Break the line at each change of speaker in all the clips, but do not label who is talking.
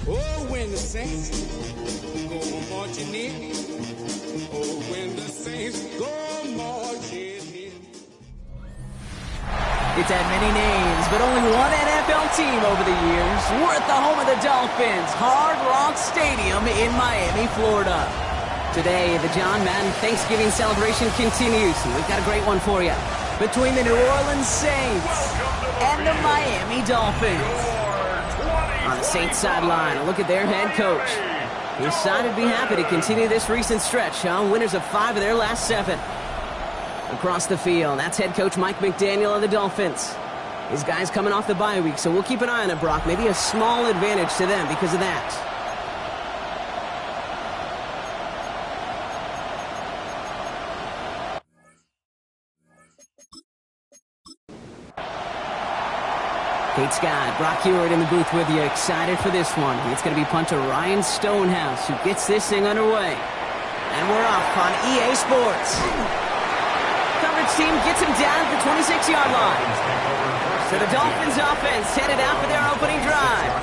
Oh, when the saints go marching in. Oh, when the saints go marching in.
It's had many names, but only one NFL team over the years. We're at the home of the Dolphins, Hard Rock Stadium in Miami, Florida. Today, the John Madden Thanksgiving celebration continues. We've got a great one for you. Between the New Orleans Saints and the Miami Dolphins. On the Saints sideline, a look at their head coach. He's decided to be happy to continue this recent stretch, winners of 5 of their last 7. Across the field, that's head coach Mike McDaniel of the Dolphins. His guys coming off the bye week, so we'll keep an eye on it, Brock. Maybe a small advantage to them because of that. Kate Scott, Brock Heward in the booth with you, excited for this one. It's going to be punter Ryan Stonehouse who gets this thing underway. And we're off on EA Sports. Coverage team gets him down at the 26-yard line. So the Dolphins offense headed out for their opening drive.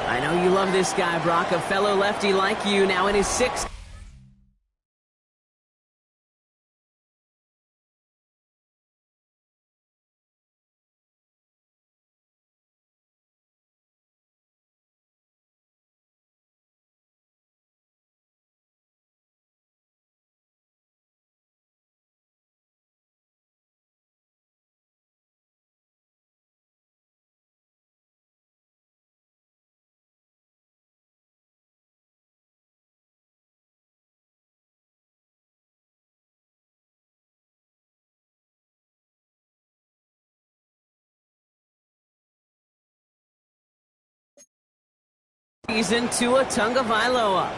I know you love this guy, Brock, a fellow lefty like you, now in his 6th. Season to a Tagovailoa.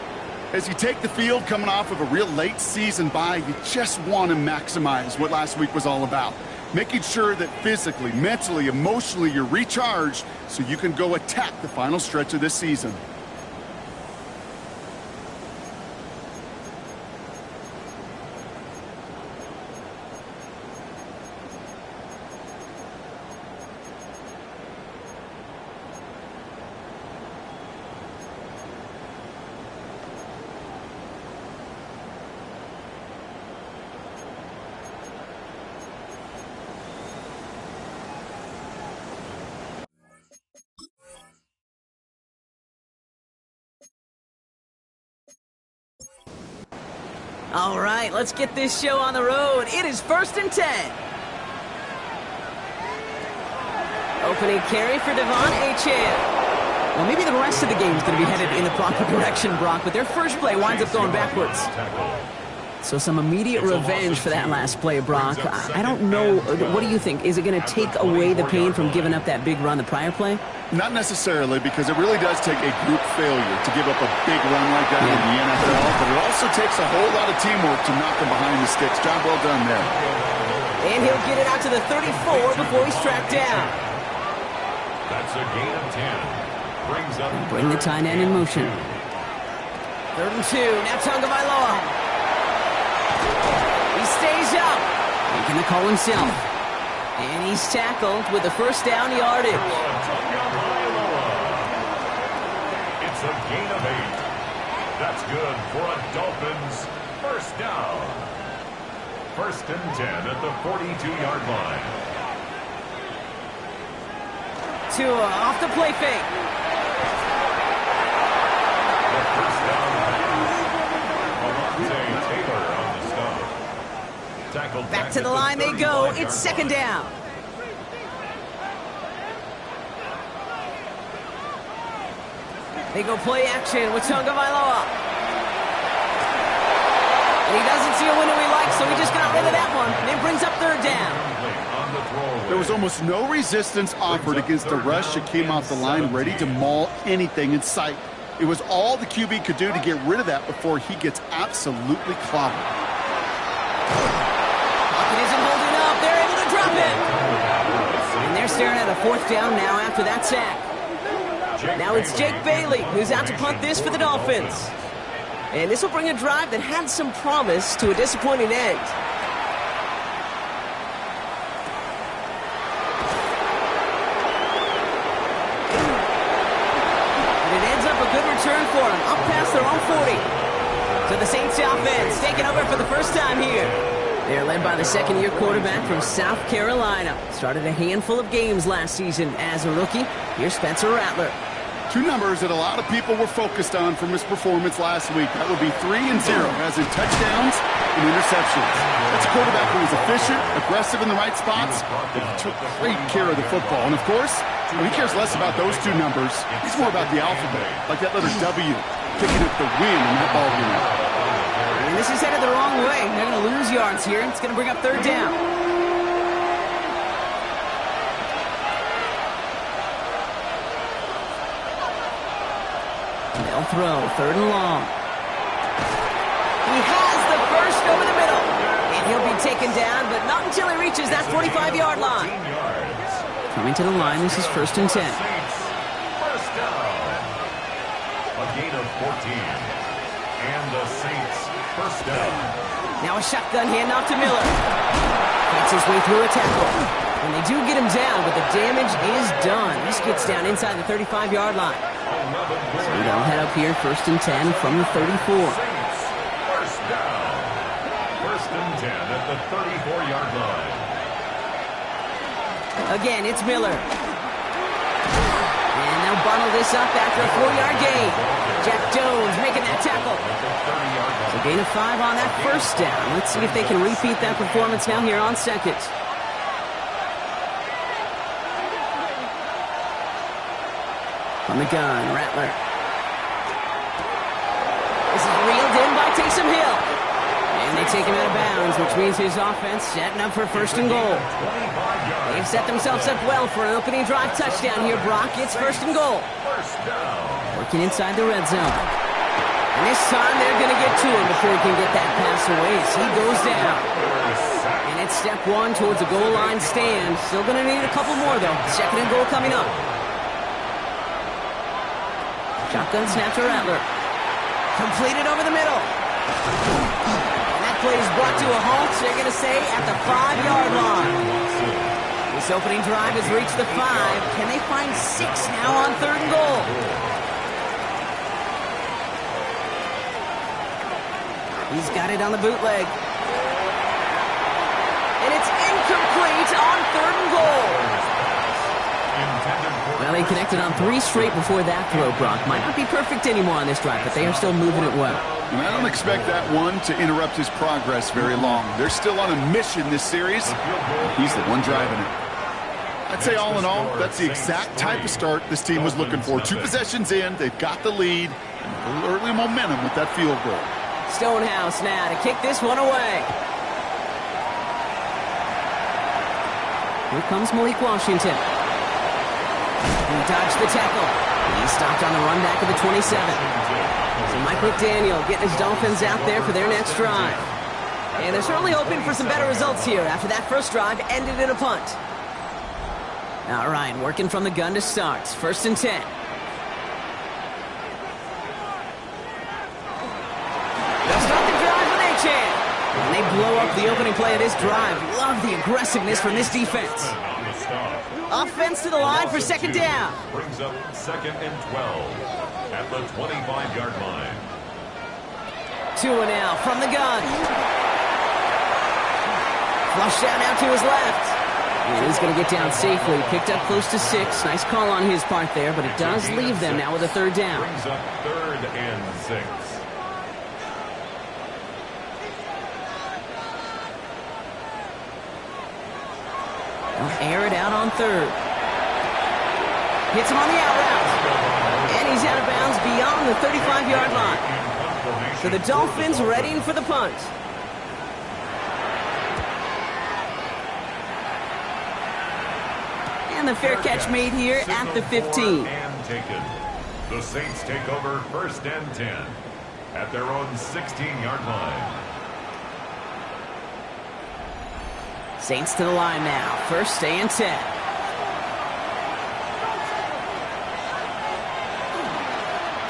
As you take the field coming off of a real late season bye, you just want to maximize what last week was all about. Making sure that physically, mentally, emotionally, you're recharged so you can go attack the final stretch of this season.
All right, let's get this show on the road. It is 1st and 10. Opening carry for Devon Achane. Well, maybe the rest of the game is going to be headed in the proper direction, Brock, but their first play winds up going backwards. So some immediate revenge for that last play, Brock. I don't know. What do you think? Is it going to take away the pain from giving up that big run the prior play?
Not necessarily, because it really does take a group failure to give up a big run like that in the NFL, but it also takes a whole lot of teamwork to knock them behind the sticks. Job well done there.
And he'll get it out to the 34 before he's tracked down.
That's a gain of 10. Brings up
Bring the tight end in motion. 3rd and 2. Now Tagovailoa. He stays up. Making the call himself. And he's tackled with the first down yardage.
It's a gain of 8. That's good for a Dolphins first down. 1st and 10 at the 42-yard line.
Tua off the play fake. Back to the line they go. It's second down. They go play action with Tagovailoa. And he doesn't see a window he likes, so he just got rid of that one. And it brings up third down.
There was almost no resistance offered against the rush that came off the line ready to maul anything in sight. It was all the QB could do to get rid of that before he gets absolutely clobbered.
Pocket isn't holding up. They're able to drop it. And they're staring at a fourth down now after that sack. Now it's Jake Bailey who's out to punt this for the Dolphins. And this will bring a drive that had some promise to a disappointing end. And it ends up a good return for them, up past their own 40. So the Saints offense taking over for the first time here. They're led by the second-year quarterback from South Carolina. Started a handful of games last season as a rookie. Here's Spencer Rattler.
Two numbers that a lot of people were focused on from his performance last week. That would be 3 and 0, as in touchdowns and interceptions. That's a quarterback who was efficient, aggressive in the right spots, but he took great care of the football. And, of course, he cares less about those two numbers. He's more about the alphabet, like that letter W, picking up the win in that ball game.
And this is headed the wrong way. They're going to lose yards here. It's going to bring up third down. They'll throw, third and long. He has the first over the middle. And he'll be taken down, but not until he reaches that 45-yard line. Coming to the line, this is first and 10.
First down. A gain of 14. And the Saints, first down.
Now a shotgun handoff to Miller. Fights his way through a tackle. And they do get him down, but the damage is done. This gets down inside the 35-yard line. So they'll head up here, first and 10 from the 34.
Saints, first down. First and 10 at the 34-yard line.
Again, it's Miller. And they'll bundle this up after a 4-yard gain. Jack Jones making that tackle. So gain of 5 on that first down. Let's see if they can repeat that performance now here on second. On the gun, Rattler. This is reeled in by Taysom Hill. And they take him out of bounds, which means his offense setting up for first and goal. They've set themselves up well for an opening drive touchdown here, Brock. It's first and goal. Working inside the red zone. And this time they're going to get to him before he can get that pass away as he goes down. And it's step one towards a goal line stand. Still going to need a couple more, though. Second and goal coming up. Shotgun snap to Rattler. Completed over the middle. And that play is brought to a halt, they're going to say, at the 5-yard line. This opening drive has reached the 5. Can they find 6 now on third and goal? He's got it on the bootleg. And it's incomplete on third and goal. Well, they connected on 3 straight before that throw, Brock. Might not be perfect anymore on this drive, but they are still moving it well.
And I don't expect that one to interrupt his progress very long. They're still on a mission this series. He's the one driving it. I'd say all in all, that's the exact type of start this team was looking for. 2 possessions in, they've got the lead, and a little early momentum with that field goal.
Stonehouse now to kick this one away. Here comes Malik Washington. He dodged the tackle. He stopped on the run back of the 27. So Mike McDaniel getting his Dolphins out there for their next drive. And they're certainly hoping for some better results here after that first drive ended in a punt. All right, working from the gun to start. First and 10. They'll start the drive with A-Chan. And they blow up the opening play of this drive. Love the aggressiveness from this defense. Offense to the line for second down.
Brings up second and 12 at the 25-yard line.
Tua now from the gun. Flushed out now to his left. And he's going to get down safely. Picked up close to 6. Nice call on his part there, but it does leave them now with a third down.
Brings up 3rd and 6.
They'll air it out on 3rd. Hits him on the out route. And he's out of bounds beyond the 35-yard line. So the Dolphins readying for the punt. And the fair catch made here at the 15.
And taken. The Saints take over 1st and 10 at their own 16-yard line.
Saints to the line now. 1st and 10.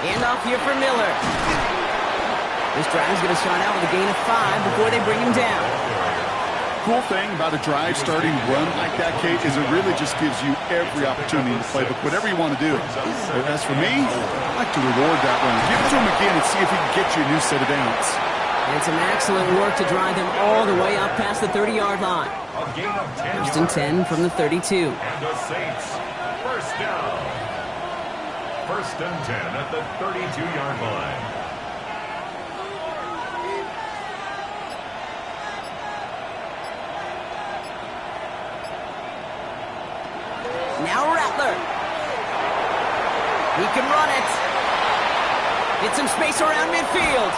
Handoff here for Miller. This drive's going to start out with a gain of 5 before they bring him down.
Cool thing about a drive starting run like that, Kate, is it really just gives you every opportunity to play whatever you want to do. As for me, I like to reward that run. Give it to him again and see if he can get you a new set of downs.
And some excellent work to drive them all the way up past the 30-yard line.
A gain of 10
1st and 10 from the 32.
And the Saints, 1st down. 1st and 10 at the 32-yard line.
Now Rattler. He can run it. Get some space around midfield.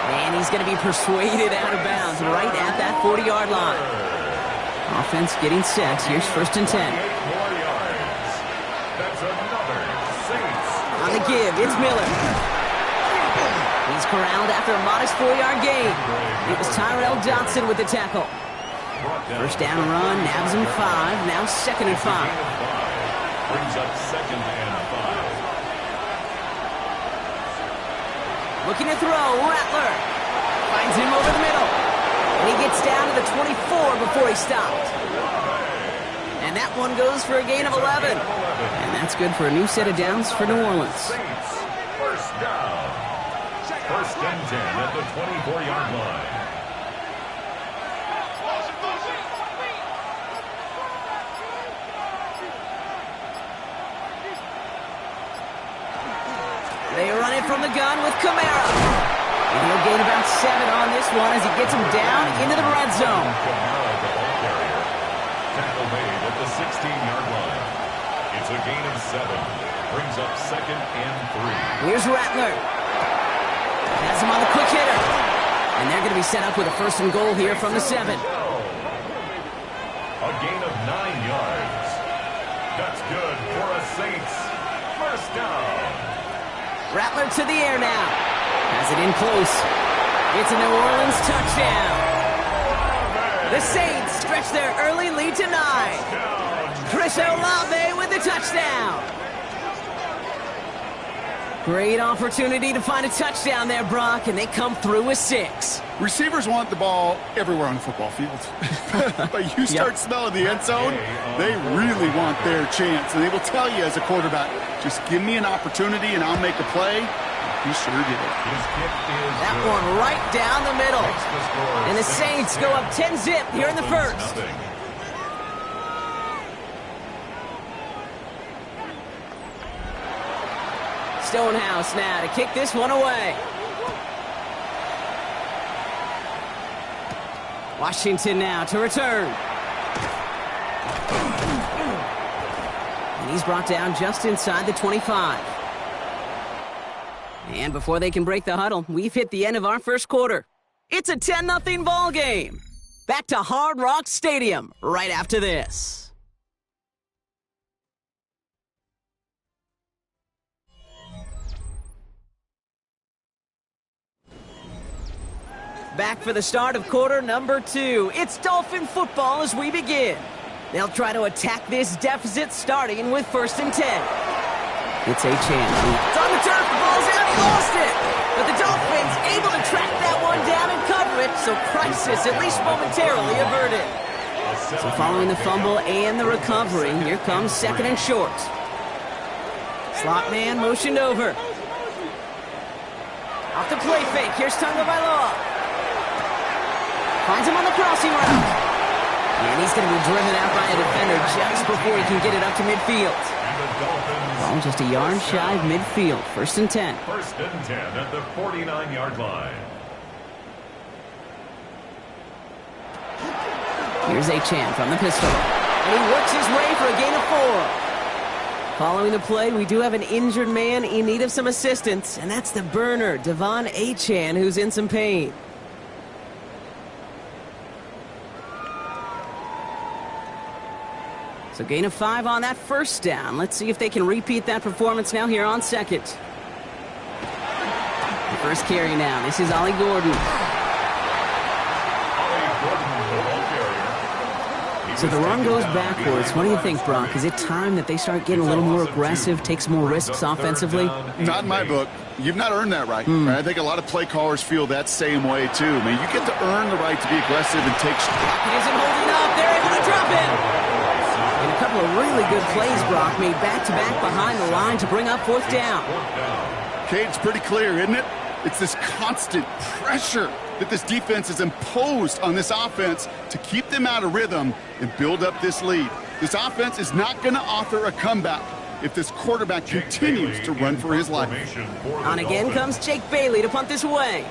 And he's going to be persuaded out of bounds right at that 40-yard line. Offense getting set. Here's 1st and 10.
8 more yards. That's another Saints.
On the give, it's Miller. He's corralled after a modest 4-yard gain. It was Tyrell Dodson with the tackle. 1st down run, nabs him 5. Now 2nd and 5.
Brings up 2nd and 5.
Looking to throw, Rattler. Finds him over the middle. And he gets down to the 24 before he stopped. And that one goes for a gain of 11. And that's good for a new set of downs for New Orleans.
Saints, 1st down. 1st and 10 at the 24-yard line.
They run it from the gun with Kamara. And he'll gain about 7 on this one as he gets him down into the red zone.
Kamara, the ball carrier. Tackle made at the 16-yard line. It's a gain of 7. Brings up 2nd and 3.
Here's Rattler. Has him on the quick hitter. And they're going to be set up with a 1st and goal here from the 7.
A gain of 9 yards. That's good for a Saints 1st down.
Rattler to the air now. Has it in close. It's a New Orleans touchdown. The Saints stretch their early lead to 9. Chris Olave with the touchdown. Great opportunity to find a touchdown there, Brock, and they come through with 6.
Receivers want the ball everywhere on the football field. But you start smelling the end zone, they really want their chance. And they will tell you as a quarterback, just give me an opportunity and I'll make a play. He sure did it.
His kick is
That
good.
one right down the middle.
Makes the score
And the Saints go up 10-zip here in the first.
Nothing.
Stonehouse now to kick this one away. Washington now to return. And he's brought down just inside the 25. And before they can break the huddle, we've hit the end of our first quarter. It's a 10-0 ball game. Back to Hard Rock Stadium right after this. Back for the start of quarter number 2. It's Dolphin football as we begin. They'll try to attack this deficit starting with 1st and 10. It's a chance. It's on the turf, the ball's out, he lost it. But the Dolphins able to track that one down and cover it, so crisis at least momentarily averted. So following the fumble and the recovery, here comes 2nd and short. Slot man motioned over. Off the play fake, here's Tonga Bailoa. Finds him on the crossing route. And he's going to be driven out by a defender just before he can get it up to midfield. Ball just a yard shy of midfield. 1st and 10.
1st and 10 at the 49-yard line.
Here's Achane from the pistol. And he works his way for a gain of 4. Following the play, we do have an injured man in need of some assistance, and that's the burner, Devon Achane, who's in some pain. So gain of 5 on that 1st down. Let's see if they can repeat that performance now here on 2nd. The first carry now. This is Ollie Gordon. So the run goes backwards. What do you think, Brock? Is it time that they start getting a little more aggressive, take some more risks offensively?
Not in my book. You've not earned that right. I think a lot of play callers feel that same way, too. I mean, you get to earn the right to be aggressive and take...
He isn't holding up. They're able to drop him. And a couple of really good plays, Brock, made back-to-back behind the line to bring up 4th down.
Okay, it's pretty clear, isn't it? It's this constant pressure that this defense has imposed on this offense to keep them out of rhythm and build up this lead. This offense is not going to author a comeback if this quarterback continues to run for his life.
On again comes Jake Bailey to punt this away.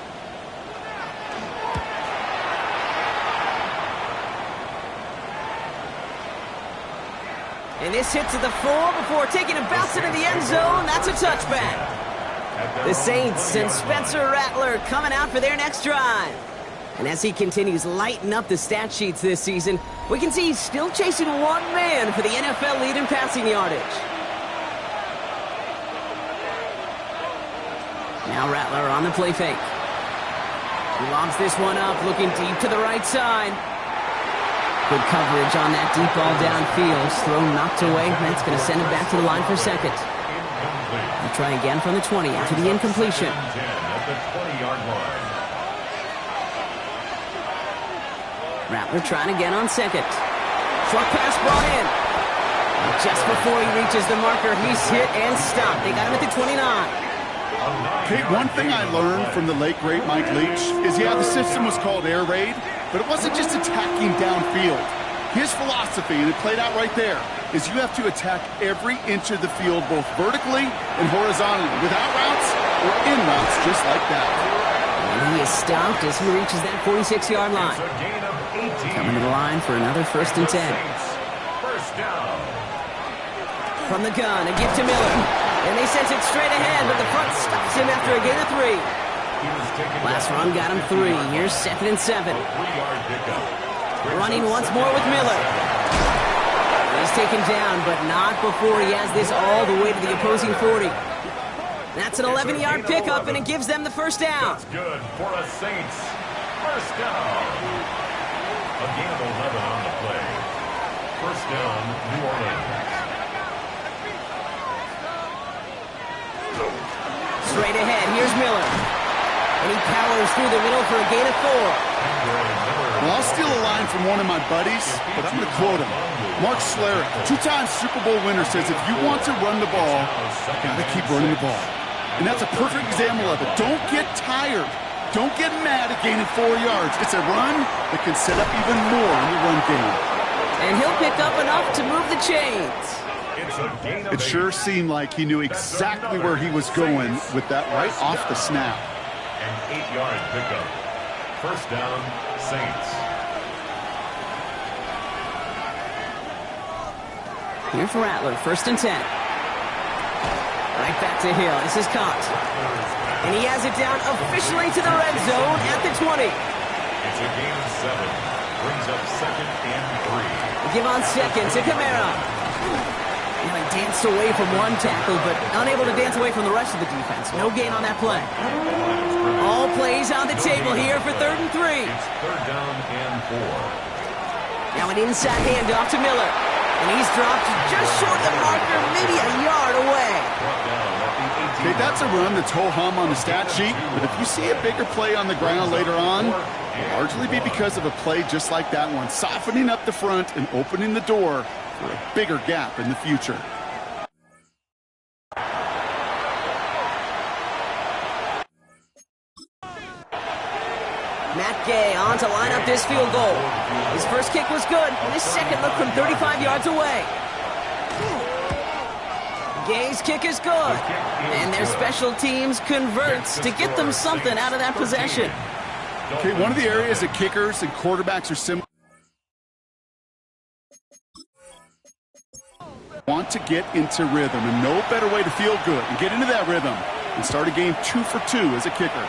And this hits at the 4 before taking a bounce into the end zone. That's a touchback. The Saints and Spencer Rattler coming out for their next drive. And as he continues lighting up the stat sheets this season, we can see he's still chasing one man for the NFL lead in passing yardage. Now Rattler on the play fake. He lobs this one up, looking deep to the right side. Good coverage on that deep ball downfield. Throw knocked away. That's going to send it back to the line for 2nd. We'll try again from the 20 after the incompletion.
At the 20-yard line.
Rattler trying again on 2nd. Short pass brought in. Just before he reaches the marker, he's hit and stopped. They got him at the 29.
Okay, one thing I learned from the late, great Mike Leach is, yeah, the system was called air raid, but it wasn't just attacking downfield. His philosophy, and it played out right there, is you have to attack every inch of the field, both vertically and horizontally, without routes or in routes, just like that.
And he is stopped as he reaches that 46-yard line. Coming to the line for another 1st and 10.
First down.
From the gun, a gift to Miller. And they sent it straight ahead, but the front stops him after a gain of 3. Last run got him 3. Here's 2nd and 7. Running once more with Miller. He's taken down, but not before he has this all the way to the opposing 40. That's an 11-yard pickup, and it gives them the 1st down.
That's good for a Saints. First down. A gain of 11 on the play. First down, New Orleans.
Straight ahead, here's Miller. And he powers through the middle for a gain of 4.
Well, I'll steal a line from one of my buddies, but I'm going to quote him. Mark Schlereth, 2-time Super Bowl winner, says if you want to run the ball, you got to keep running the ball. And that's a perfect example of it. Don't get tired. Don't get mad at gaining 4 yards. It's a run that can set up even more in the run game.
And he'll pick up enough to move the chains.
It sure seemed like he knew exactly where he was going with that right off the snap.
An 8-yard pickup. First down, Saints.
Here's Rattler, 1st and 10. Right back to Hill. This is caught. And he has it down officially to the red zone at the 20.
It's a gain of 7. Brings up 2nd and 3.
Give on 2nd to Kamara. And he danced away from one tackle, but unable to dance away from the rest of the defense. No gain on that play. All plays on the table here for 3rd and 3.
It's 3rd down and 4.
Now an inside handoff to Miller. And he's dropped just short of the marker, maybe a yard away.
Okay, that's a run that's ho-hum on the stat sheet, but if you see a bigger play on the ground later on, it'll largely be because of a play just like that one, softening up the front and opening the door for a bigger gap in the future.
Matt Gay on to line up this field goal. His first kick was good, and his second looked from 35 yards away. Gay's kick is good, and their special teams converts to get them something out of that possession.
Okay, one of the areas that kickers and quarterbacks are similar. Want to get into rhythm, and no better way to feel good and get into that rhythm and start a game 2 for 2 as a kicker.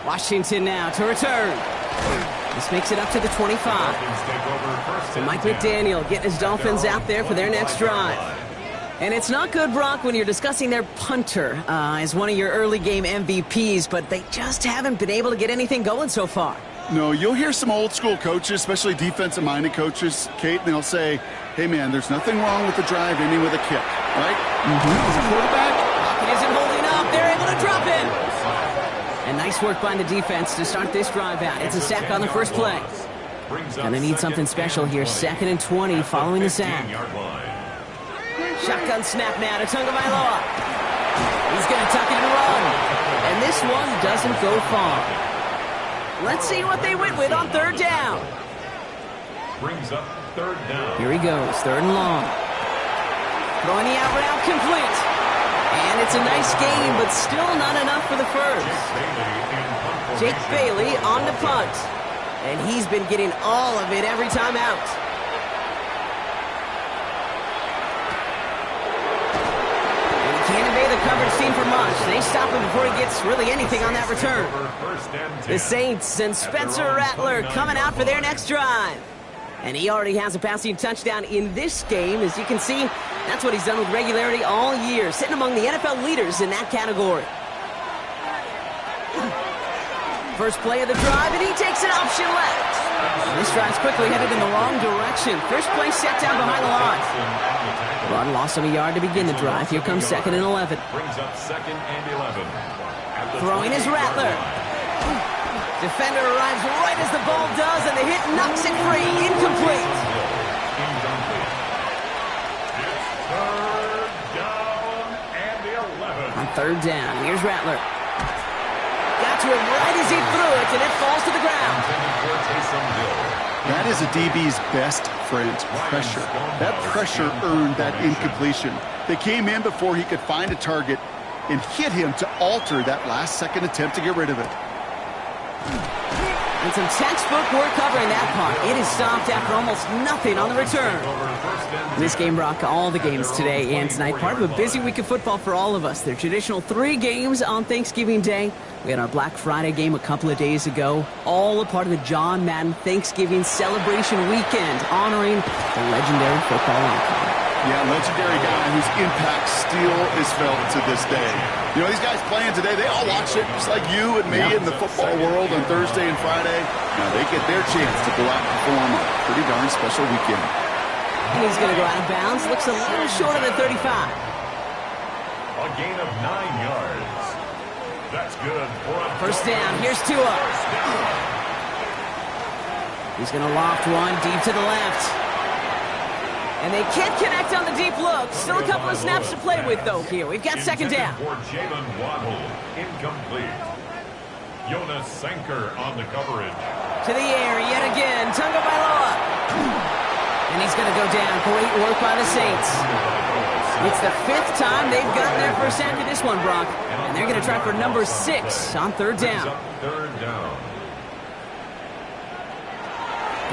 Washington now to return. This makes it up to the 25. So Mike McDaniel getting his Dolphins out there for their next drive. And it's not good, Brock, when you're discussing their punter as one of your early game MVPs, but they just haven't been able to get anything going so far.
No, you'll hear some old school coaches, especially defensive-minded coaches, Kate, and they'll say, hey, man, there's nothing wrong with the drive ending with a kick, right? As a quarterback,
It isn't holding up. They're able to drop it. And nice work by the defense to start this drive out. It's a sack on the first play. Gonna need something special here. 2nd and 20 following the sack. Shotgun snap now to Tagovailoa. He's gonna tuck it and run. And this one doesn't go far. Let's see what they went with on 3rd down.
Brings up 3rd down.
Here he goes, 3rd and long. Throwing the out route complete. And it's a nice game, but still not enough for the first. Jake Bailey on the punt. And he's been getting all of it every time out. And he can't evade the coverage team for much. They stop him before he gets really anything on that return. The Saints and Spencer Rattler coming out for their next drive. And he already has a passing touchdown in this game. As you can see, that's what he's done with regularity all year, sitting among the NFL leaders in that category. First play of the drive, and he takes an option left. This drive's quickly headed in the wrong direction. First play set down behind the line. Run loss of a yard to begin the drive. Here comes 2nd and 11.
Brings up 2nd and 11.
Throwing is Rattler. Defender arrives right as the ball does, and the hit knocks it free. Incomplete.
It's 3rd down and 11.
On 3rd down, here's Rattler. Got to it right as he threw it, and it falls to the ground.
that is a DB's best friend, pressure. That pressure earned that incompletion. They came in before he could find a target and hit him to alter that last-second attempt to get rid of it.
And some textbook work covering that part. It is stopped after almost nothing on the return. This game, Brock, all the games today and tonight, part of a busy week of football for all of us. Their traditional 3 games on Thanksgiving Day. We had our Black Friday game a couple of days ago. All a part of the John Madden Thanksgiving celebration weekend, honoring the legendary football icon.
Yeah, legendary guy whose impact still is felt to this day. You know, these guys playing today, they all watch it just like you and me in the football world on Thursday and Friday. Now they get their chance to go out and perform a pretty darn special weekend.
And he's going to go out of bounds. Looks a little shorter than 35.
A gain of 9 yards. That's good for a
First down. Here's Tua. He's going to loft one deep to the left. And they can't connect on the deep look. Still a couple of snaps to play with, though, here. We've got 2nd down.
For Jalen Waddle, incomplete. Jonas Sanker on the coverage.
To the air yet again. Tagovailoa. And he's going to go down. Great work by the Saints. It's the 5th time they've gotten their first sack of this one, Brock. And they're going to try for number 6 on 3rd down.
3rd down.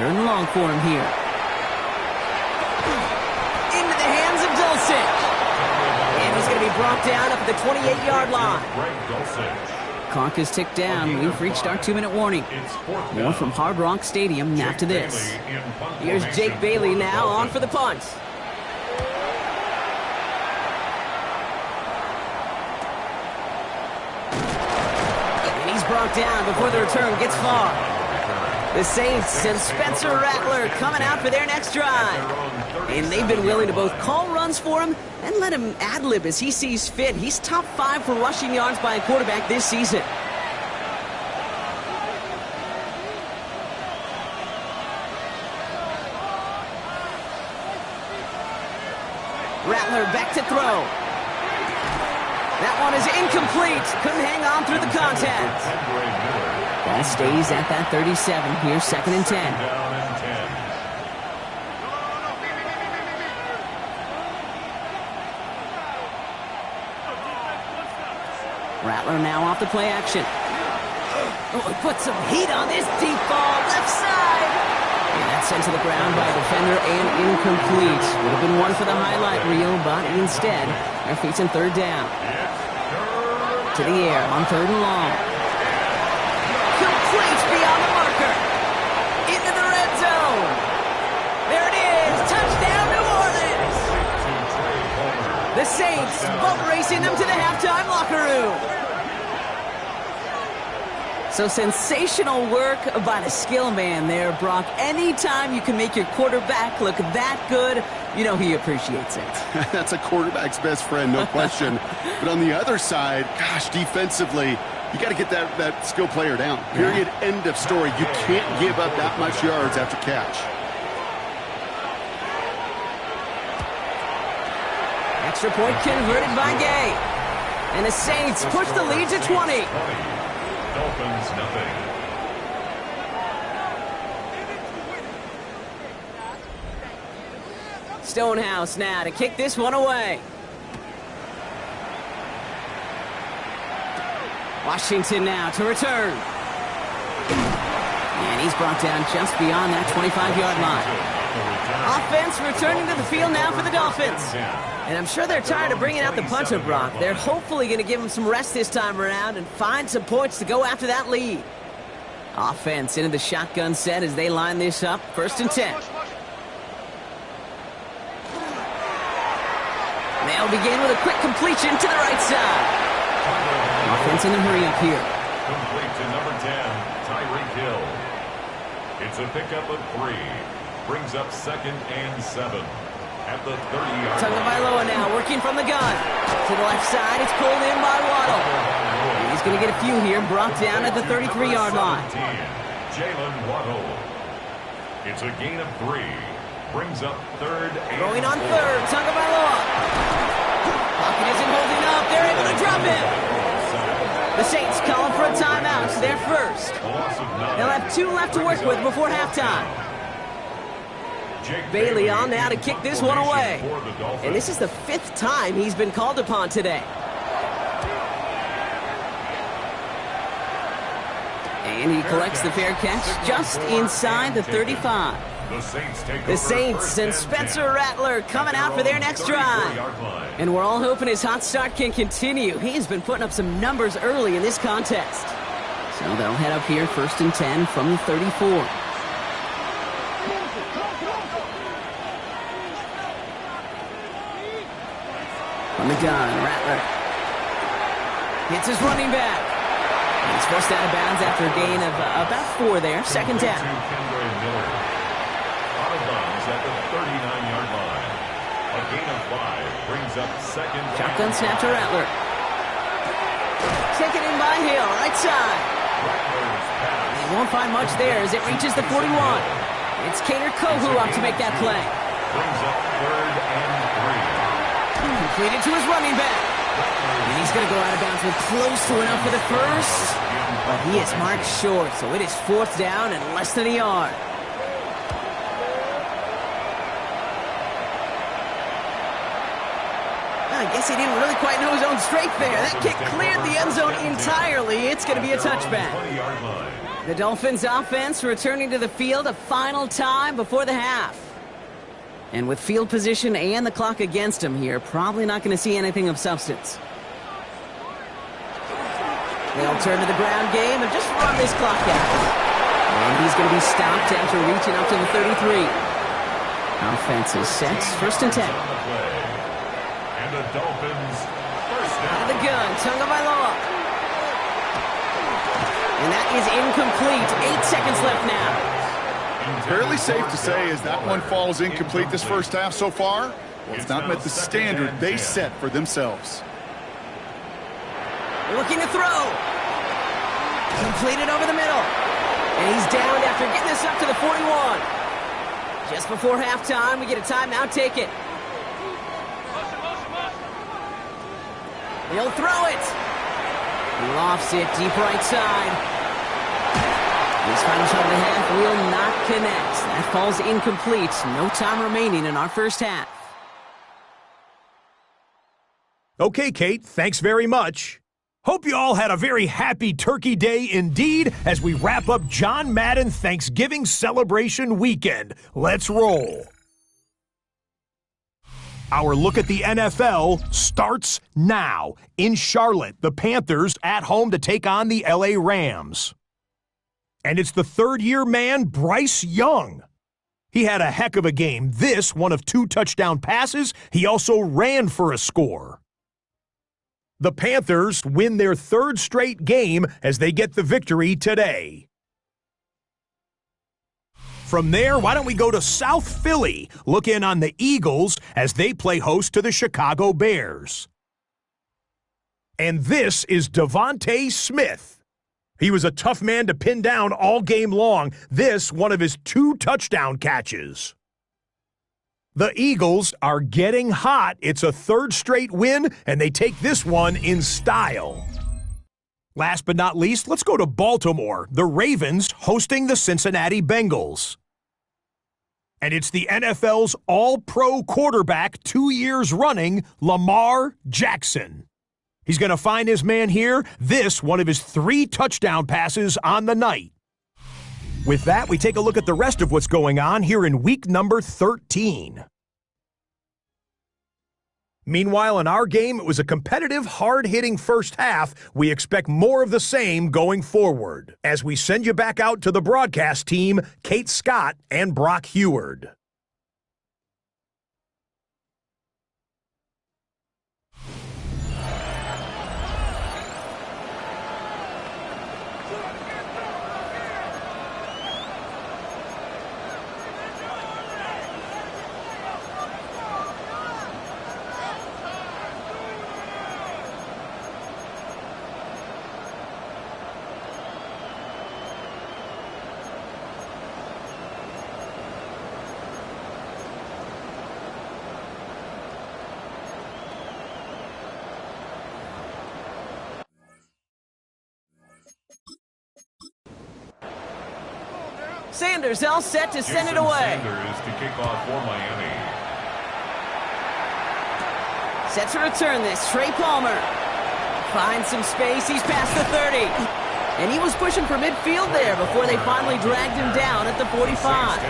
3rd and long for him here. Into the hands of Dulcich. And he's going to be brought down up at the 28-yard line. Clock is ticked down. We've reached our 2-minute warning. More from Hard Rock Stadium after this. Here's Jake Bailey now on for the punt. And he's brought down before the return gets far. The Saints and Spencer Rattler coming out for their next drive. And they've been willing to both call runs for him and let him ad-lib as he sees fit. He's top 5 for rushing yards by a quarterback this season. Rattler back to throw. That one is incomplete. Couldn't hang on through the contact. That stays at that 37 here, 2nd and 10.
Down and 10.
Rattler now off the play action. Oh, he put some heat on this deep ball, left side. And that's sent to the ground by a defender and incomplete. Would have been one for the highlight reel, but instead, they're facing 3rd down. To the air on 3rd and long. Complete beyond the marker. Into the red zone. There it is. Touchdown, New Orleans. The Saints boat racing them to the halftime locker room. So sensational work by the skill man there, Brock. Anytime you can make your quarterback look that good, you know he appreciates it.
That's a quarterback's best friend, no question. But on the other side, gosh, defensively, you got to get that skill player down. Period, end of story. You can't give up that much yards after catch.
Extra point converted by Gay. And the Saints push the lead to 20.
Dolphins, nothing.
Stonehouse now to kick this one away. Washington now to return. And he's brought down just beyond that 25-yard line. Offense returning to the field now for the Dolphins. And I'm sure they're tired of bringing out the punter, Brock. They're hopefully going to give him some rest this time around and find some points to go after that lead. Offense into the shotgun set as they line this up. 1st and 10. They'll begin with a quick completion to the right side. Offense in a hurry up here.
Complete to number 10, Tyreek Hill. It's a pickup of 3. Brings up 2nd and 7 at the 30-yard line.
Tagovailoa now working from the gun. To the left side, it's pulled in by Waddle. And he's going to get a few here, brought down at the 33-yard line.
Jalen Waddle. It's a gain of 3. Brings up 3rd and
Going on 3rd, Tagovailoa. Pocket isn't holding up. They're able to drop him. The Saints calling for a timeout. So they're first. They'll have 2 left to work with before halftime. Bailey on now to kick this one away. And this is the 5th time he's been called upon today. And he collects the fair catch just inside the 35. The Saints and Spencer Rattler coming out for their next drive. And we're all hoping his hot start can continue. He has been putting up some numbers early in this contest. So they'll head up here 1st and 10 from the 34. From the gun, Rattler hits his running back. He's forced out of bounds after a gain of about 4 there. 2nd down.
Out of bounds at the 39-yard line. A gain of 5 brings up 2nd.
Shotgun snap to Rattler. Taken in by Hill, right side. He won't find much there as it reaches the 41. It's Kader Kohu up to make that play.
Brings up 3rd and 3.
Completed to his running back. And he's going to go out of bounds with close to enough for the first. But he is marked short, so it is 4th down and less than a yard. I guess he didn't really quite know his own strength there. That kick cleared the end zone entirely. It's going to be a touchback. The Dolphins offense returning to the field a final time before the half. And with field position and the clock against him here, probably not going to see anything of substance. They'll turn to the ground game and just run this clock out. And he's going to be stopped after reaching up to the 33. Offense is set. 1st and 10.
And the Dolphins first down.
Out of the gun, Tagovailoa. And that is incomplete. 8 seconds left now.
Fairly safe to say as that one falls incomplete this first half so far, well, it's not met the standard they set for themselves.
Looking to throw. Completed over the middle. And he's downed after getting this up to the 41. Just before halftime, we get a timeout taken. He'll throw it. He lofts it deep right side. This final shot of the half will not connect. That falls incomplete. No time remaining in our first half.
Okay, Kate, thanks very much. Hope you all had a very happy Turkey Day indeed as we wrap up John Madden Thanksgiving celebration weekend. Let's roll. Our look at the NFL starts now. In Charlotte, the Panthers at home to take on the LA Rams. And it's the third-year man, Bryce Young. He had a heck of a game. This, one of 2 touchdown passes. He also ran for a score. The Panthers win their 3rd straight game as they get the victory today. From there, why don't we go to South Philly, look in on the Eagles as they play host to the Chicago Bears. And this is Devontae Smith. He was a tough man to pin down all game long. This, one of his 2 touchdown catches. The Eagles are getting hot. It's a 3rd straight win, and they take this one in style. Last but not least, let's go to Baltimore. The Ravens hosting the Cincinnati Bengals. And it's the NFL's all-pro quarterback 2 years running, Lamar Jackson. He's going to find his man here. This, one of his 3 touchdown passes on the night. With that, we take a look at the rest of what's going on here in week number 13. Meanwhile, in our game, it was a competitive, hard-hitting first half. We expect more of the same going forward. As we send you back out to the broadcast team, Kate Scott and Brock Heward.
Sanders all set to send it away.
Sanders to kick off for Miami.
Set to return this. Trey Palmer finds some space. He's past the 30. And he was pushing for midfield there before they finally dragged him down at the 45.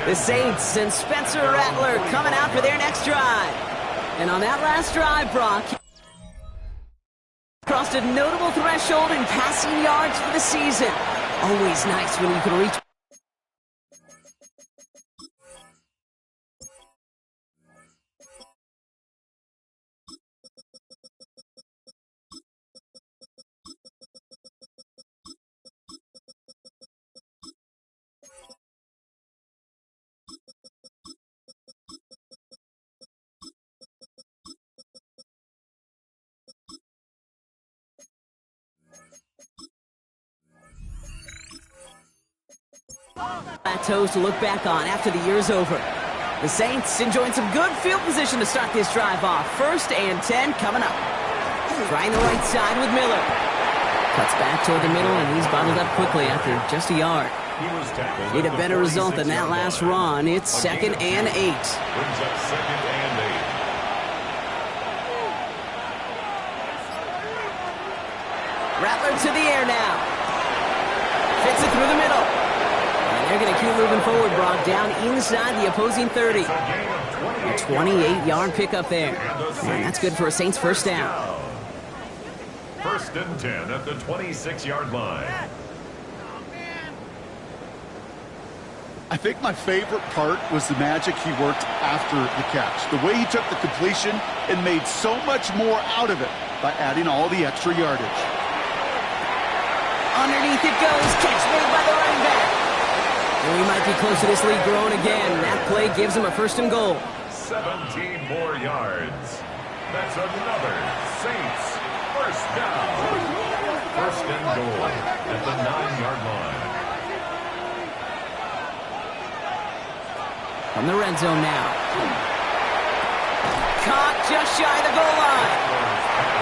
The Saints and Spencer Rattler coming out for their next drive. And on that last drive, Brock crossed a notable threshold in passing yards for the season. Always nice when you can reach. Plateaus to look back on after the year's over. The Saints enjoying some good field position to start this drive off. 1st and 10 coming up. Trying the right side with Miller. Cuts back toward the middle, and he's bottled up quickly after just a yard. Need a better result than that last run. It's 2nd and 8.
Brings up 2nd and 8.
Rattler to the air now. Fits it through the middle. They're going to keep moving forward, Brock, down inside the opposing 30. A 28-yard pickup there. And that's good for a Saints first down.
1st and 10 at the 26-yard line.
I think my favorite part was the magic he worked after the catch. The way he took the completion and made so much more out of it by adding all the extra yardage.
Underneath it goes. Catch made by the running back. And we might be close to this lead growing again. That play gives him a 1st and goal.
17 more yards. That's another Saints first down. 1st and goal at the 9-yard line.
From the red zone now. Caught just shy of the goal line.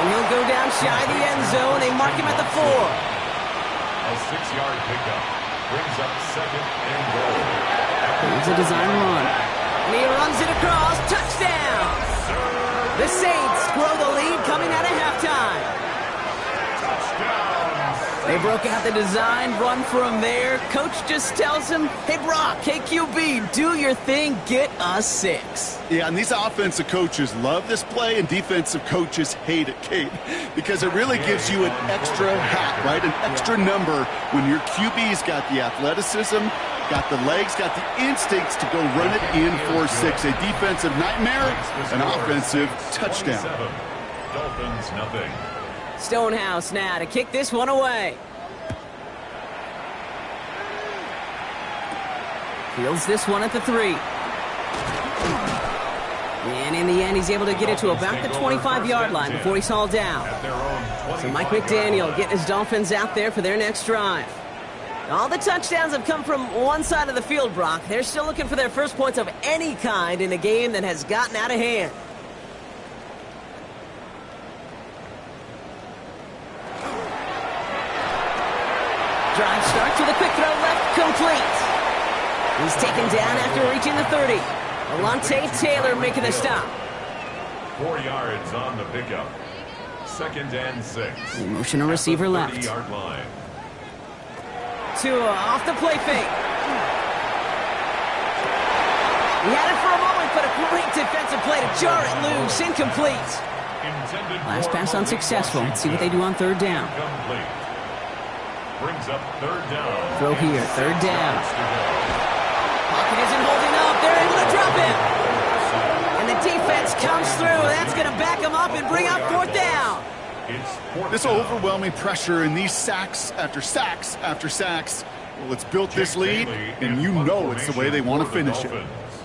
And he'll go down shy of the end zone. They mark him at the 4.
A 6-yard pickup. Brings up second and goal.
Here's a design run. And he runs it across. Touchdown! The Saints grow the lead coming out of halftime. They broke out the design run from there. Coach just tells him, hey, Brock, hey, QB, do your thing, get us 6.
Yeah, and these offensive coaches love this play, and defensive coaches hate it, Kate, because it really gives you an extra hat, right? An extra number when your QB's got the athleticism, got the legs, got the instincts to go run it in for 6. A defensive nightmare, an offensive touchdown.
Dolphins, nothing.
Stonehouse now to kick this one away. Fields this one at the 3. And in the end, he's able to get it to about the 25-yard line before he's hauled down. So Mike McDaniel getting his Dolphins out there for their next drive. All the touchdowns have come from one side of the field, Brock. They're still looking for their first points of any kind in a game that has gotten out of hand. Drive starts with a quick throw left, complete. He's taken down after reaching the 30. Alontae Taylor making the stop.
4 yards on the pickup. Second and 6.
Motion a receiver left.
30-yard line.
Tua off the play fake. He had it for a moment, but a great defensive play to jar it loose. Incomplete. Last pass unsuccessful. Let's see what they do on third down.
Brings up third down.
Throw here, third down. Pocket isn't holding up. They're able to drop him. And the defense comes through. That's going to back him up and bring up fourth down.
This overwhelming pressure and these sacks after sacks after sacks. Well, it's built this lead, and you know it's the way they want to finish it.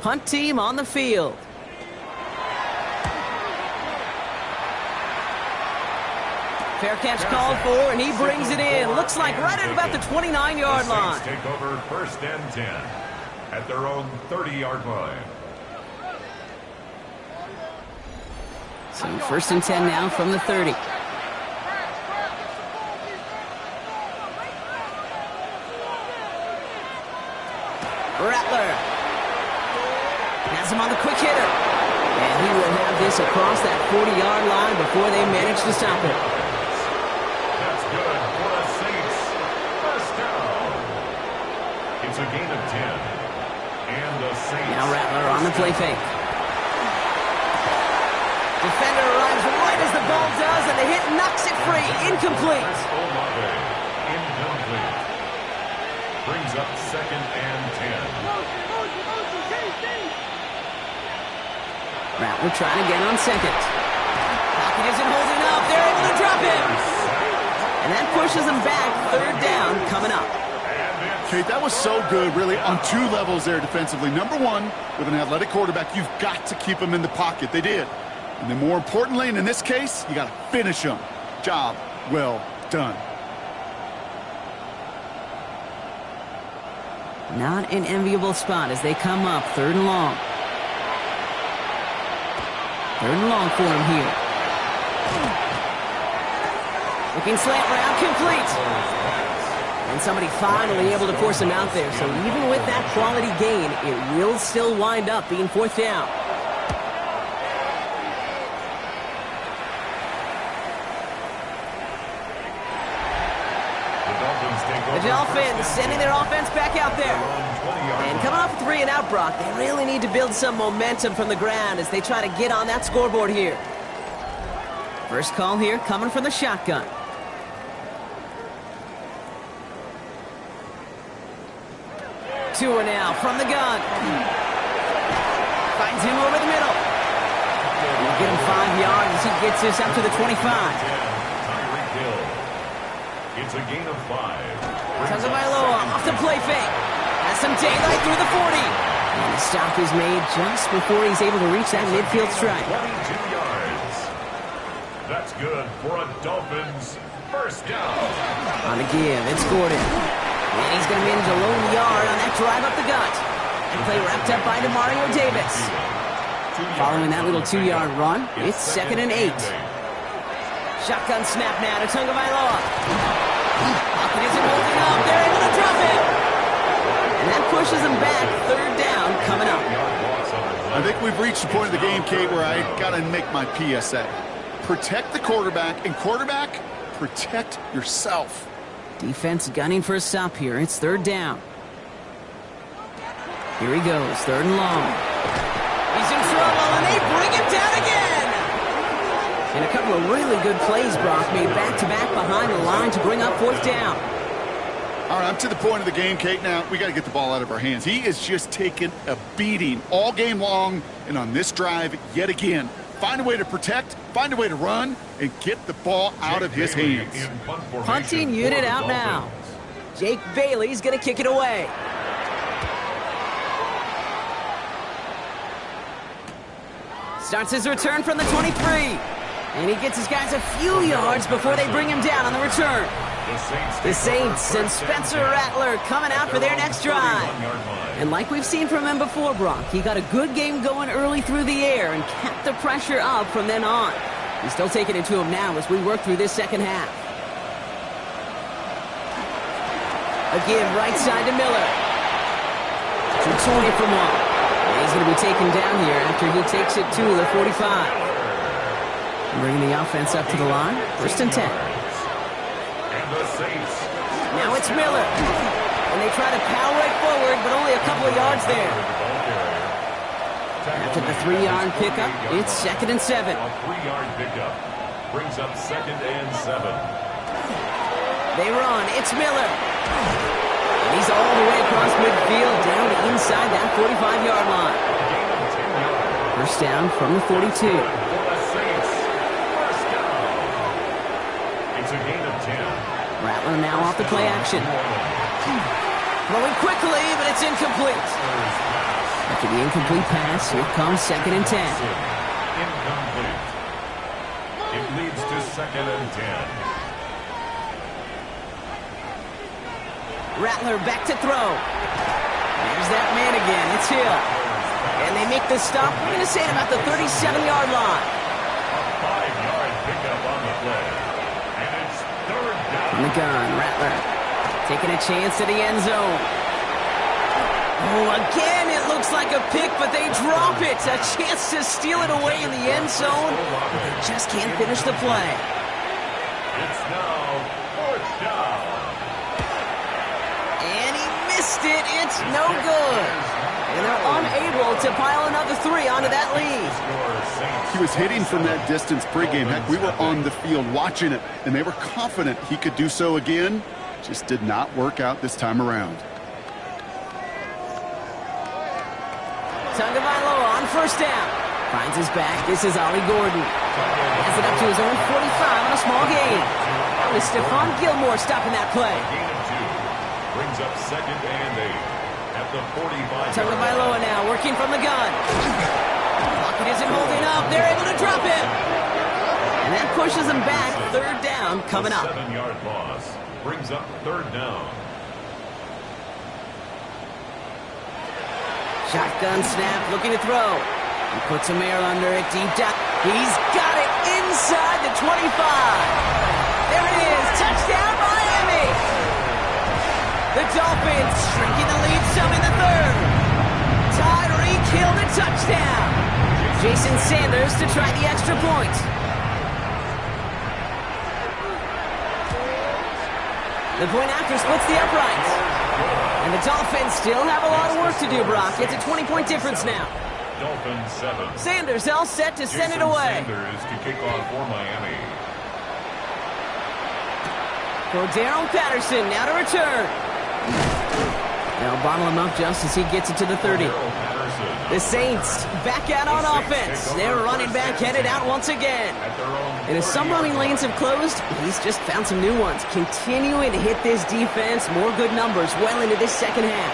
Punt team on the field. Fair catch called for, and he brings it in. Looks like right at about the 29-yard line.
Take over first and 10 at their own 30-yard line.
So first and 10 now from the 30. Rattler has him on the quick hitter. And he will have this across that 40-yard line before they manage to stop it.
That's good for the Saints. First down. It's a gain of 10. And the Saints.
Now Rattler on the play fake. Defender arrives right as the ball does, and the hit knocks it free. Incomplete.
Incomplete. Brings up second and 10.
Rattler trying again on second. Pocket isn't holding up. They're able to drop him. And that pushes them back. Third down coming up.
Kate, that was so good, really, on two levels there defensively. Number one, with an athletic quarterback, you've got to keep him in the pocket. They did. And then more importantly, and in this case, you got to finish him. Job well done.
Not an enviable spot as they come up. Third and long. Third and long for him here. Looking slant route, complete. And somebody finally able to force him out there. So even with that quality gain, it will still wind up being fourth down. The Dolphins sending their offense back out there. And coming off a 3-and-out, Brock, they really need to build some momentum from the ground as they try to get on that scoreboard here. First call here coming from the shotgun. Tua now from the gun. Finds him over the middle. We'll get him 5 yards as he gets this up to the 25.
It's a gain of 5.
Tagovailoa off the play fake. Has some daylight through the 40. And the stop is made just before he's able to reach that midfield strike.
22 yards. That's good for a Dolphins first down.
On the give, it's Gordon. And he's going to manage a lone yard on that drive up the gut. And play wrapped up by Demario Davis. Following that little 2-yard run, it's second and 8. Shotgun snap now to Tagovailoa. Pocket isn't holding up. They're able to drop it. pushes them back. Third down coming up.
I think we've reached the point of the game, Kate, where I got to make my PSA. Protect the quarterback, and quarterback, protect yourself.
Defense gunning for a stop here. It's third down. Here he goes, third and long. He's in trouble, and they bring him down again. And a couple of really good plays, Brock, made back-to-back behind the line to bring up fourth down.
All right, I'm to the point of the game, Kate. Now, we got to get the ball out of our hands. He is just taking a beating all game long, and on this drive, yet again. Find a way to protect, find a way to run, and get the ball out of his hands.
Punting unit out now. Jake Bailey's going to kick it away. Starts his return from the 23. And he gets his guys a few yards before they bring him down on the return. The Saints and Spencer Rattler coming out for their next drive. And like we've seen from him before, Brock, he got a good game going early through the air and kept the pressure up from then on. He's still taking it to him now as we work through this second half. Again, right side to Miller. 220 from one. And he's going to be taken down here after he takes it to the 45. Bringing the offense up to the line. First and 10. Now it's Miller. And they try to power it forward, but only a couple of yards there. After the 3-yard pickup, it's second and 7.
A 3-yard pickup brings up second and 7.
They run. It's Miller. And he's all the way across midfield down to inside that 45-yard line. First down from the 42.
It's a gain of 10.
Rattler now off the play action. Throwing quickly, but it's incomplete. After the incomplete pass, here comes second and 10.
Incomplete. It leads to second and 10.
Rattler back to throw. There's that man again. It's Hill. And they make the stop. We're going to say about the 37-yard line.
A 5-yard pickup on the play. And it's third down.
From the gun, Rattler taking a chance to the end zone. Oh, again, it looks like a pick, but they drop it. A chance to steal it away in the end zone. But they just can't finish the play.
It's now fourth down.
And he missed it. It's no good. And they're unable to pile another 3 onto that lead.
He was hitting from that distance pregame. Heck, we were on the field watching it, and they were confident he could do so again. Just did not work out this time around.
Tagovailoa on first down. Finds his back. This is Ollie Gordon. Has it up to his own 45 on a small gain. That was Stephon Gilmore stopping that play.
Gain of 2 brings up second and 8 at the 45.
Tagovailoa now working from the gun. Pocket isn't holding up. They're able to drop it. And that pushes them back. Third down coming up.
7-yard loss brings up third down.
Shotgun snap, looking to throw. He puts some air under it, deep down. He's got it inside the 25. There it is, touchdown Miami. The Dolphins shrinking the lead some in the third. Tyreek Hill the touchdown. Jason Sanders to try the extra point. The point after splits the uprights. And the Dolphins still have a lot of work to do, Brock. It's a 20-point difference now.
Dolphins 7.
Sanders all set to send it away.
Sanders to kick off for Miami.
Cordero Patterson now to return. They'll bottle him up just as he gets it to the 30. The Saints back out on offense. Their running back headed out once again. And as some running lanes have closed, he's just found some new ones. Continuing to hit this defense. More good numbers well into this second half.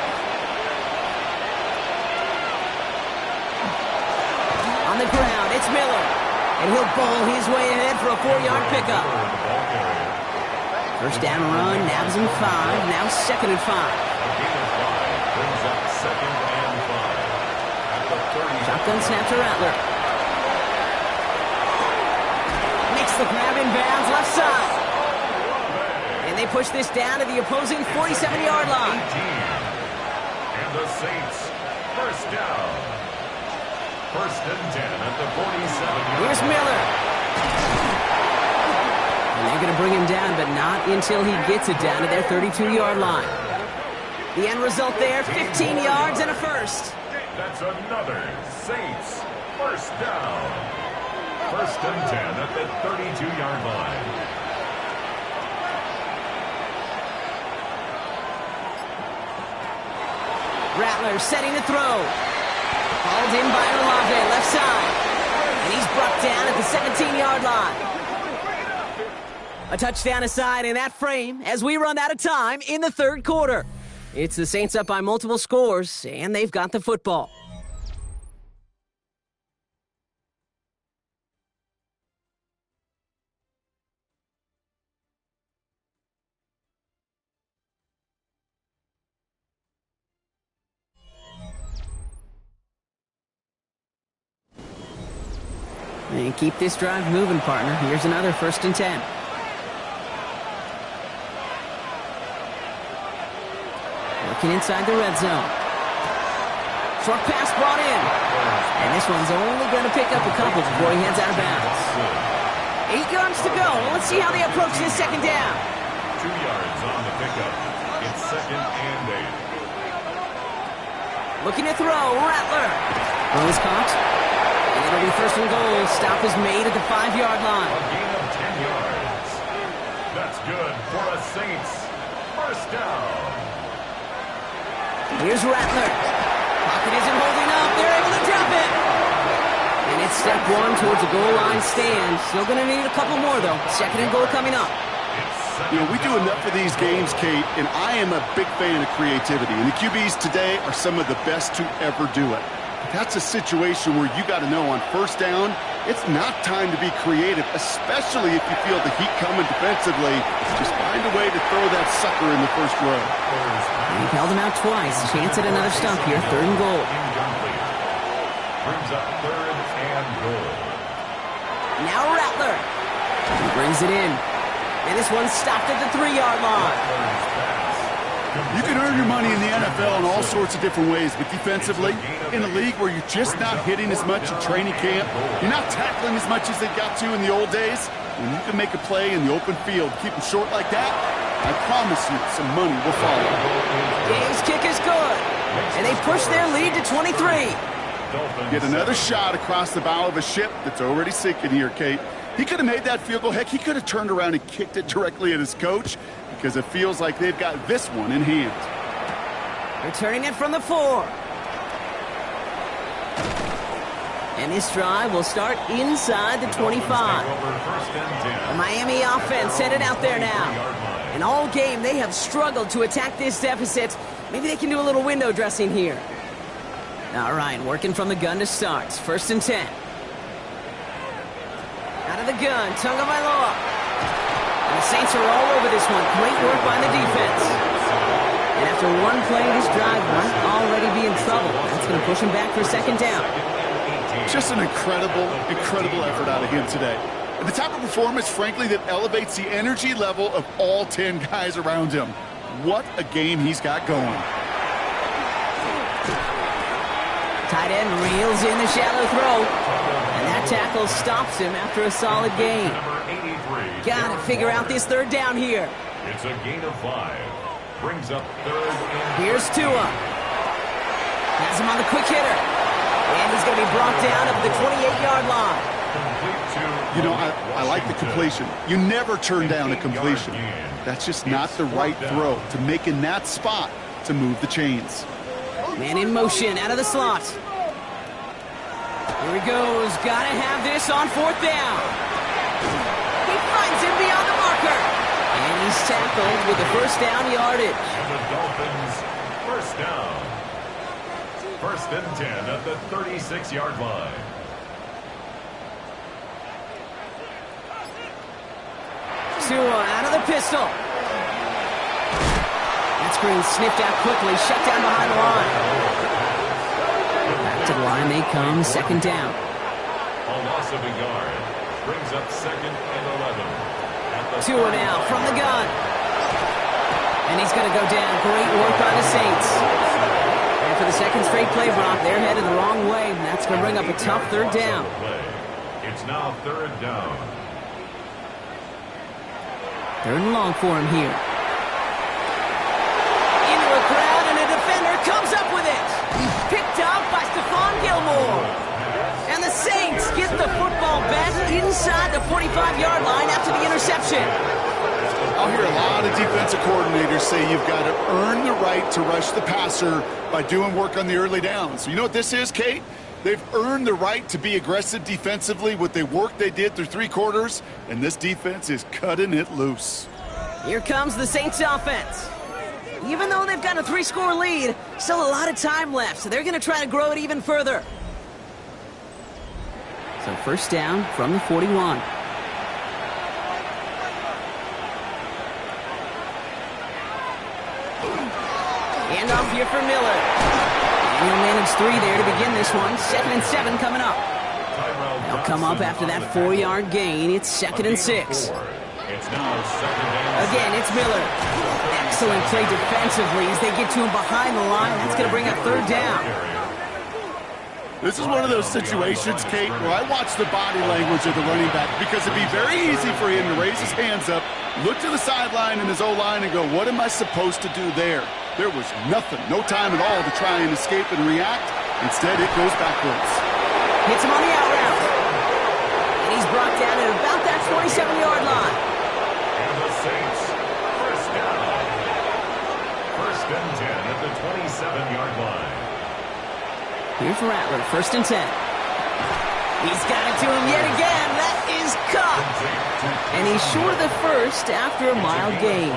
On the ground, it's Miller. And he'll bowl his way ahead for a 4-yard pickup. First down run, nabs him 5. Now second and 5.
Brings up second and 5 at the 30.
Shotgun snap to Rattler. Makes the grab in bounds left side. And they push this down to the opposing 47-yard line.
And And the Saints, first down. First and 10 at the 47.
Here's Miller. And they're going to bring him down, but not until he gets it down to their 32-yard line. The end result there, 15 yards and a first.
That's another Saints first down. First and 10 at the 32-yard line.
Rattler setting to throw. Hauled in by Olave, left side. And he's brought down at the 17-yard line. A touchdown aside in that frame as we run out of time in the third quarter. It's the Saints up by multiple scores, and they've got the football. And keep this drive moving, partner. Here's another first and 10. Looking inside the red zone. Short pass brought in. And this one's only going to pick up a couple before he heads out of bounds. 8 yards to go. Let's see how they approach this second down.
2 yards on the pickup. It's second and 8.
Looking to throw. Rattler. Throw is caught. And it'll be first and goal. Stop is made at the 5-yard line.
A gain of 10 yards. That's good for a Saints first down.
Here's Rattler. Pocket isn't holding up. They're able to drop it. And it's step one towards a goal line stand. Still going to need a couple more, though. Second and goal coming up.
You know, we do enough of these games, Kate, and I am a big fan of creativity. And the QBs today are some of the best to ever do it. That's a situation where you got to know on first down, it's not time to be creative, especially if you feel the heat coming defensively. Just find a way to throw that sucker in the first row.
He held him out twice. Chance at another stop here. Third and goal.
Brings up third and goal.
Now Rattler. He brings it in. And this one's stopped at the 3-yard line.
You can earn your money in the NFL in all sorts of different ways, but defensively, in a league where you're just not hitting as much at training camp, you're not tackling as much as they got to in the old days, when you can make a play in the open field, keep them short like that, I promise you some money will follow.
Game's kick is good. And they push their lead to 23.
Get another shot across the bow of a ship that's already sinking here, Kate. He could have made that field goal. Heck, he could have turned around and kicked it directly at his coach because it feels like they've got this one in hand.
Returning it from the 4. And this drive will start inside the 25. The Miami offense headed out there now. And all game, they have struggled to attack this deficit. Maybe they can do a little window dressing here. All right, working from the gun to start. First and 10. Out of the gun, Tagovailoa. And the Saints are all over this one. Great work by the defense. And after one play, this drive might already be in trouble. That's going to push him back for second down.
Just an incredible effort out of him today. And the type of performance, frankly, that elevates the energy level of all 10 guys around him. What a game he's got going.
Tight end reels in the shallow throw. And that tackle stops him after a solid gain. Got to figure out this third down here.
It's a gain of 5. Brings up third and...
Here's Tua. Has him on the quick hitter. And he's going to be brought down at the 28-yard line.
You know, I like the completion. You never turn down a completion. That's just not the right throw to make in that spot to move the chains.
Man in motion out of the slot. Here he goes. Got to have this on fourth down. He finds him beyond the marker. And he's tackled with the first down yardage.
And the Dolphins first down. First and 10 at the 36-yard line.
Tua out of the pistol. That screen sniffed out quickly, shut down behind the line. Back to the line they come, second down.
A loss of a yard brings up second and 11.
Tua now from the gun. And he's going to go down. Great work by the Saints. for the second straight play, Brock. They're headed the wrong way, and that's going to bring up a tough third down.
It's now third down.
Third and long for him here. Into a crowd, and a defender comes up with it. Picked up by Stephon Gilmore. And the Saints get the football back inside the 45-yard line after the interception.
I'll hear a lot of defensive coordinators say you've got to earn the right to rush the passer by doing work on the early downs. You know what this is, Kate? They've earned the right to be aggressive defensively with the work they did through 3 quarters, and this defense is cutting it loose.
Here comes the Saints offense. Even though they've got a 3-score lead, still a lot of time left, so they're going to try to grow it even further. So first down from the 41. Handoff here for Miller. And he'll manage 3 there to begin this one. 2nd and 7 coming up. They'll come up after that 4-yard gain. It's 2nd and 6. Again, it's Miller. Excellent play defensively as they get to him behind the line. That's going to bring up third down.
This is one of those situations, Kate, where I watch the body language of the running back because it'd be very easy for him to raise his hands up, look to the sideline in his O-line and go, what am I supposed to do there? There was nothing, no time at all to try and escape and react. Instead, it goes backwards.
Hits him on the out route. And he's brought down at about that 27-yard line.
And the Saints, first down. First and 10 at the 27-yard line.
Here's Rattler, 1st and 10. He's got it to him yet again. That is caught. And he's short of the first after a mild gain.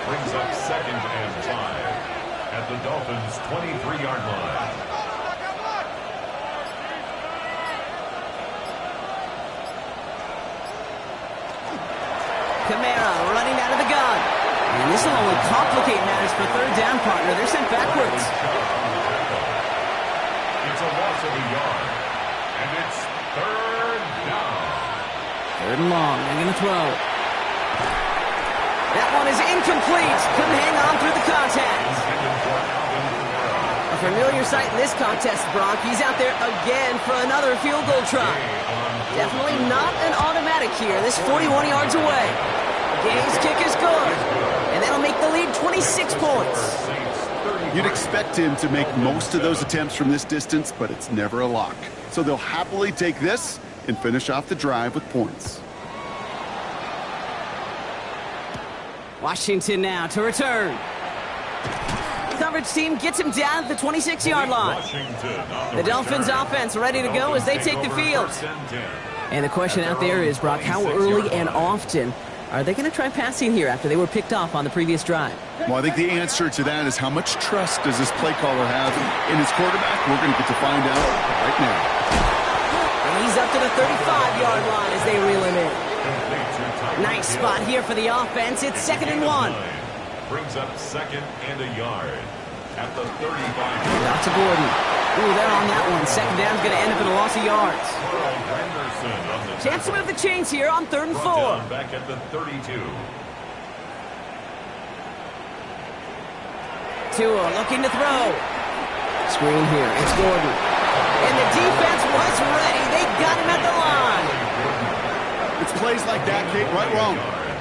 Brings up 2nd and 5 at the Dolphins' 23-yard line.
Kamara running out of the gun. And this will only complicate matters for third down, partner. They're sent backwards.
It's a loss of a yard. And it's third down.
Third and long. They're going to throw. That one is incomplete. Couldn't hang on through the contact. A familiar sight in this contest, Brock. He's out there again for another field goal try. Definitely not an automatic here. This 41 yards away. Game's kick is good. And that'll make the lead 26 points.
You'd expect him to make most of those attempts from this distance, but it's never a lock. So they'll happily take this and finish off the drive with points.
Washington now to return. Coverage team gets him down at the 26-yard line. The Dolphins offense ready to go as they take the field. And the question out there is, Brock, how early and often are they going to try passing here after they were picked off on the previous drive?
Well, I think the answer to that is how much trust does this play caller have in his quarterback? We're going to get to find out right now.
And he's up to the 35-yard line as they reel him in. Nice spot here for the offense. It's 2nd and 1.
Brings up 2nd and a yard at the 35.
Out to Gordon. Ooh, they're on that one. 2nd down's going to end up in a loss of yards. Chance to move the chains here on 3rd and 4.
Back at the 32.
Tua looking to throw. Screen here. It's Gordon. And the defense was ready. They got him at the line.
It's plays like that, Kate, right wrong,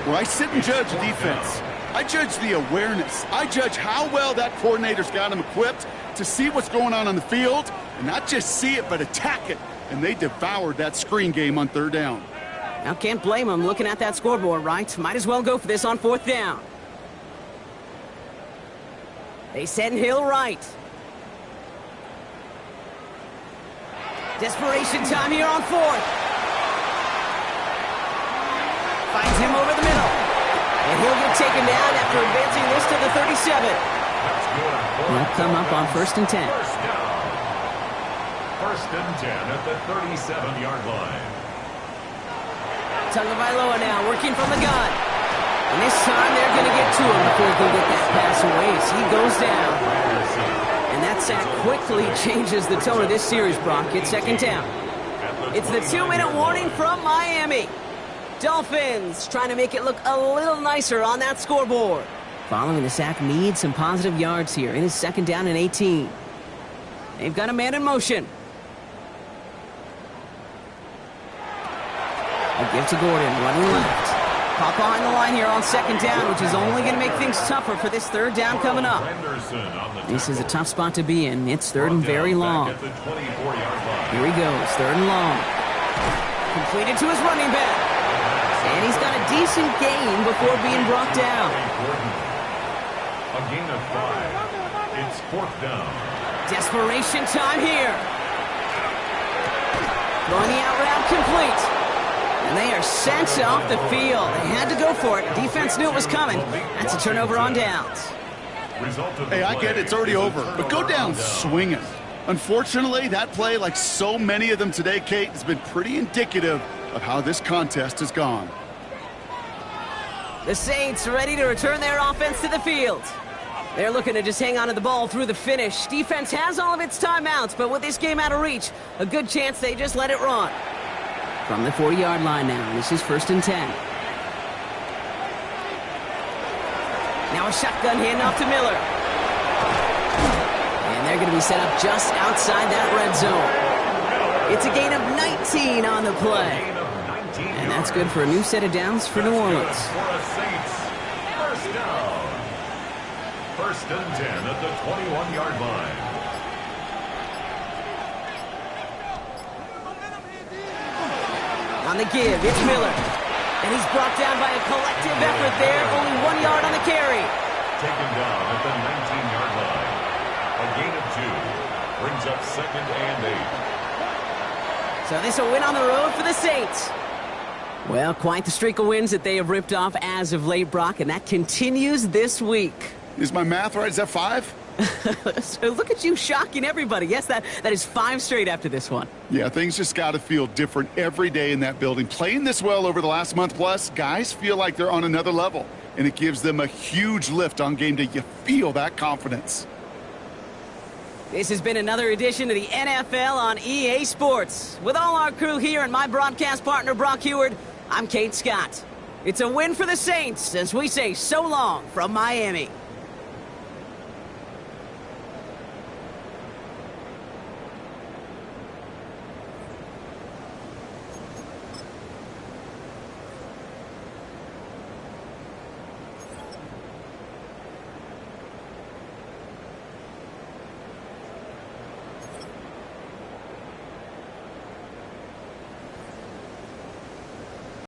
where I sit and judge defense. I judge the awareness. I judge how well that coordinator's got him equipped to see what's going on the field, and not just see it, but attack it. And they devoured that screen game on 3rd down.
Now, can't blame them looking at that scoreboard, right? Might as well go for this on 4th down. They send Hill right. Desperation time here on 4th. Finds him over the middle. And he'll get taken down after advancing this to the 37. They'll come up on 1st and 10.
First and 10 at the 37-yard line.
Tagovailoa now working from the gun. And this time they're going to get to him before they'll get that pass away as he goes down. And that sack quickly changes the tone of this series, Brock. It's 2nd down. It's the 2-minute warning from Miami. Dolphins trying to make it look a little nicer on that scoreboard. Following the sack, needs some positive yards here. It is 2nd down and 18. They've got a man in motion. A give to Gordon, running left. Caught behind the line here on second down, which is only going to make things tougher for this third down coming up. This is a tough spot to be in. It's third and very long. Here he goes, third and long. Completed to his running back. And he's got a decent gain before being brought down.
A gain of 5. It's fourth down.
Desperation time here. Throwing the out route complete. And they are sent off the field. They had to go for it. Defense knew it was coming. That's a turnover on downs.
Hey, I get it. It's already over. But go down swinging. Unfortunately, that play, like so many of them today, Kate, has been pretty indicative of how this contest has gone.
The Saints ready to return their offense to the field. They're looking to just hang on to the ball through the finish. Defense has all of its timeouts, but with this game out of reach, a good chance they just let it run. From the 40-yard line now, this is first and 10. Now a shotgun handoff to Miller. And they're going to be set up just outside that red zone. It's a gain of 19 on the play. And that's good for a new set of downs for New Orleans.
First down. First and 10 at the 21-yard line.
On the give, it's Miller. And he's brought down by a collective effort there. Only 1 yard on the carry.
Taken down at the 19-yard line. A gain of 2. Brings up second and 8.
So this a win on the road for the Saints. Well, quite the streak of wins that they have ripped off as of late, Brock, and that continues this week.
Is my math right? Is that 5?
So look at you shocking everybody. Yes, that is 5 straight after this one.
Yeah, things just got to feel different every day in that building. Playing this well over the last month plus, guys feel like they're on another level, and it gives them a huge lift on game day. You feel that confidence.
This has been another edition of the NFL on EA Sports. With all our crew here and my broadcast partner, Brock Heward, I'm Kate Scott. It's a win for the Saints as we say so long from Miami.